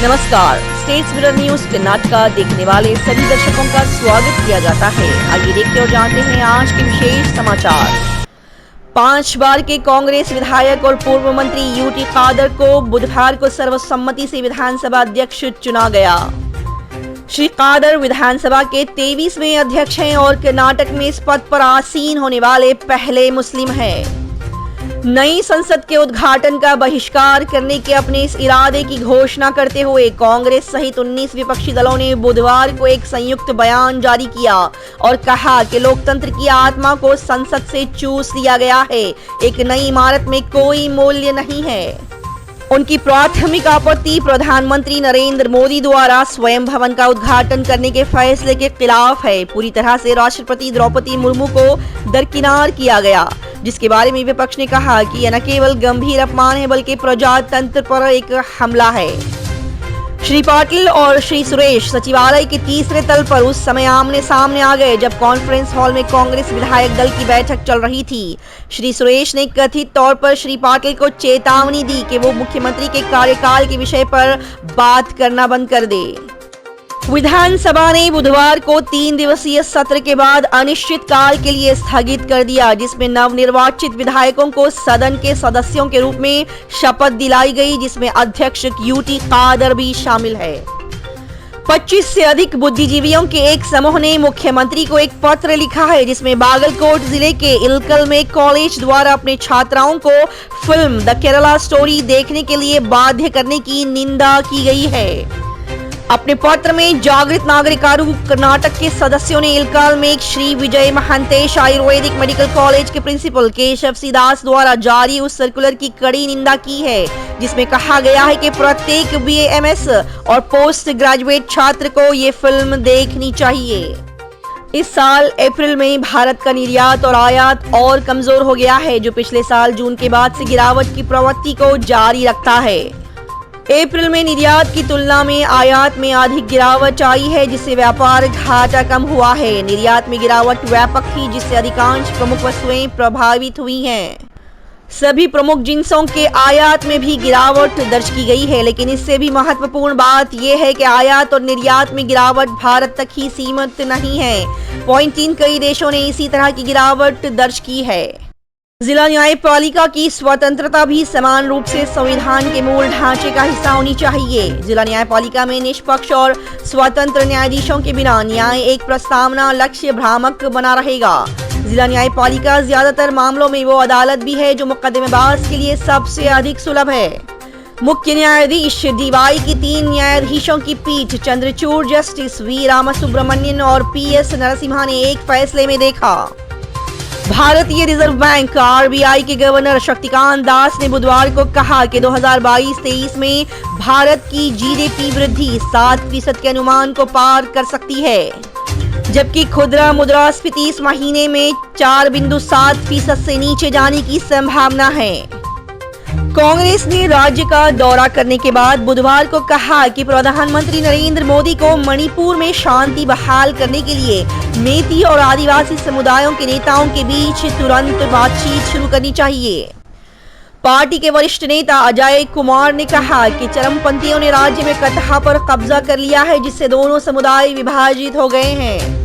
नमस्कार, states mirror news Karnataka देखने वाले सभी दर्शकों का स्वागत किया जाता है। आइए देखते और जानते हैं आज के विशेष समाचार। 5 बार के कांग्रेस विधायक और पूर्व मंत्री यूटी कादर को बुधवार को सर्वसम्मति से विधानसभा अध्यक्ष चुना गया। श्री कादर विधानसभा के 23वें अध्यक्ष हैं और कर्नाटक में इस पद पर आसीन होने वाले पहले मुस्लिम हैं। नई संसद के उद्घाटन का बहिष्कार करने के अपने इस इरादे की घोषणा करते हुए कांग्रेस सहित 19 विपक्षी दलों ने बुधवार को एक संयुक्त बयान जारी किया और कहा कि लोकतंत्र की आत्मा को संसद से चूस लिया गया है। एक नई इमारत में कोई मूल्य नहीं है। उनकी प्राथमिक आपत्ति प्रधानमंत्री नरेंद्र मोदी द्वारा स्वयं भवन का उद्घाटन करने के फैसले के खिलाफ है। पूरी तरह से राष्ट्रपति द्रौपदी मुर्मू को दरकिनार किया गया, जिसके बारे में विपक्ष ने कहा कि यह न केवल गंभीर अपमान है बल्कि प्रजातंत्र पर एक हमला है। श्री पाटिल और श्री सुरेश सचिवालय के तीसरे तल पर उस समय आमने सामने आ गए जब कॉन्फ्रेंस हॉल में कांग्रेस विधायक दल की बैठक चल रही थी। श्री सुरेश ने कथित तौर पर श्री पाटिल को चेतावनी दी कि वो मुख्यमंत्री के कार्यकाल के विषय पर बात करना बंद कर दे। विधानसभा ने बुधवार को 3 दिवसीय सत्र के बाद अनिश्चित काल के लिए स्थगित कर दिया, जिसमें नवनिर्वाचित विधायकों को सदन के सदस्यों के रूप में शपथ दिलाई गई, जिसमें अध्यक्ष यूटी कादर भी शामिल है। 25 से अधिक बुद्धिजीवियों के एक समूह ने मुख्यमंत्री को एक पत्र लिखा है, जिसमें बागलकोट जिले के इलकल में कॉलेज द्वारा अपने छात्राओं को फिल्म द केरला स्टोरी देखने के लिए बाध्य करने की निंदा की गई है। अपने पत्र में जागृत नागरिक आयोग कर्नाटक के सदस्यों ने इलकाल में श्री विजय महंतेश आयुर्वेदिक मेडिकल कॉलेज के प्रिंसिपल केशव सी दास द्वारा जारी उस सर्कुलर की कड़ी निंदा की है, जिसमें कहा गया है कि प्रत्येक BA-MS और पोस्ट ग्रेजुएट छात्र को ये फिल्म देखनी चाहिए। इस साल अप्रैल में भारत का निर्यात और आयात और कमजोर हो गया है, जो पिछले साल जून के बाद से गिरावट की प्रवृत्ति को जारी रखता है। अप्रैल में निर्यात की तुलना में आयात में अधिक गिरावट आई है, जिससे व्यापार घाटा कम हुआ है। निर्यात में गिरावट व्यापक थी, जिससे अधिकांश प्रमुख वस्तुएं प्रभावित हुई हैं। सभी प्रमुख जिन्सों के आयात में भी गिरावट दर्ज की गई है, लेकिन इससे भी महत्वपूर्ण बात यह है कि आयात और निर्यात में गिरावट भारत तक ही सीमित नहीं है। पॉइंट 3 कई देशों ने इसी तरह की गिरावट दर्ज की है। जिला न्यायपालिका की स्वतंत्रता भी समान रूप से संविधान के मूल ढांचे का हिस्सा होनी चाहिए। जिला न्यायपालिका में निष्पक्ष और स्वतंत्र न्यायाधीशों के बिना न्याय एक प्रस्तावना लक्ष्य भ्रामक बना रहेगा। जिला न्यायपालिका ज्यादातर मामलों में वो अदालत भी है जो मुकदमेबाज के लिए सबसे अधिक सुलभ है। मुख्य न्यायाधीश DY की 3 न्यायाधीशों की पीठ चंद्रचूड़ जस्टिस V रामासुब्रमण्यन और PS नरसिम्हा ने एक फैसले में देखा। भारतीय रिजर्व बैंक RBI के गवर्नर शक्तिकांत दास ने बुधवार को कहा कि 2022-23 में भारत की GDP वृद्धि 7% के अनुमान को पार कर सकती है, जबकि खुदरा मुद्रास्फीति इस महीने में 4.7% से नीचे जाने की संभावना है। कांग्रेस ने राज्य का दौरा करने के बाद बुधवार को कहा कि प्रधानमंत्री नरेंद्र मोदी को मणिपुर में शांति बहाल करने के लिए मेती और आदिवासी समुदायों के नेताओं के बीच तुरंत बातचीत शुरू करनी चाहिए। पार्टी के वरिष्ठ नेता अजय कुमार ने कहा कि चरमपंथियों ने राज्य में कटहा पर कब्जा कर लिया है, जिससे दोनों समुदाय विभाजित हो गए हैं।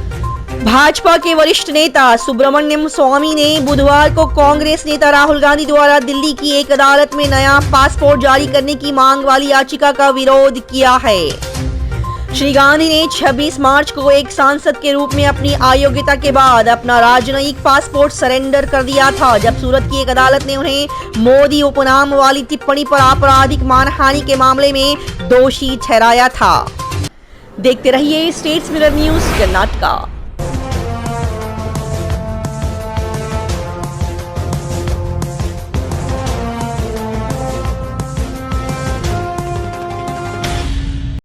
भाजपा के वरिष्ठ नेता सुब्रमण्यम स्वामी ने बुधवार को कांग्रेस नेता राहुल गांधी द्वारा दिल्ली की एक अदालत में नया पासपोर्ट जारी करने की मांग वाली याचिका का विरोध किया है। श्री गांधी ने 26 मार्च को एक सांसद के रूप में अपनी अयोग्यता के बाद अपना राजनयिक पासपोर्ट सरेंडर कर दिया था, जब सूरत की एक अदालत ने उन्हें मोदी उपनाम वाली टिप्पणी पर आपराधिक मानहानि के मामले में दोषी ठहराया था। देखते रहिए स्टेट्स मिरर न्यूज कर्नाटका।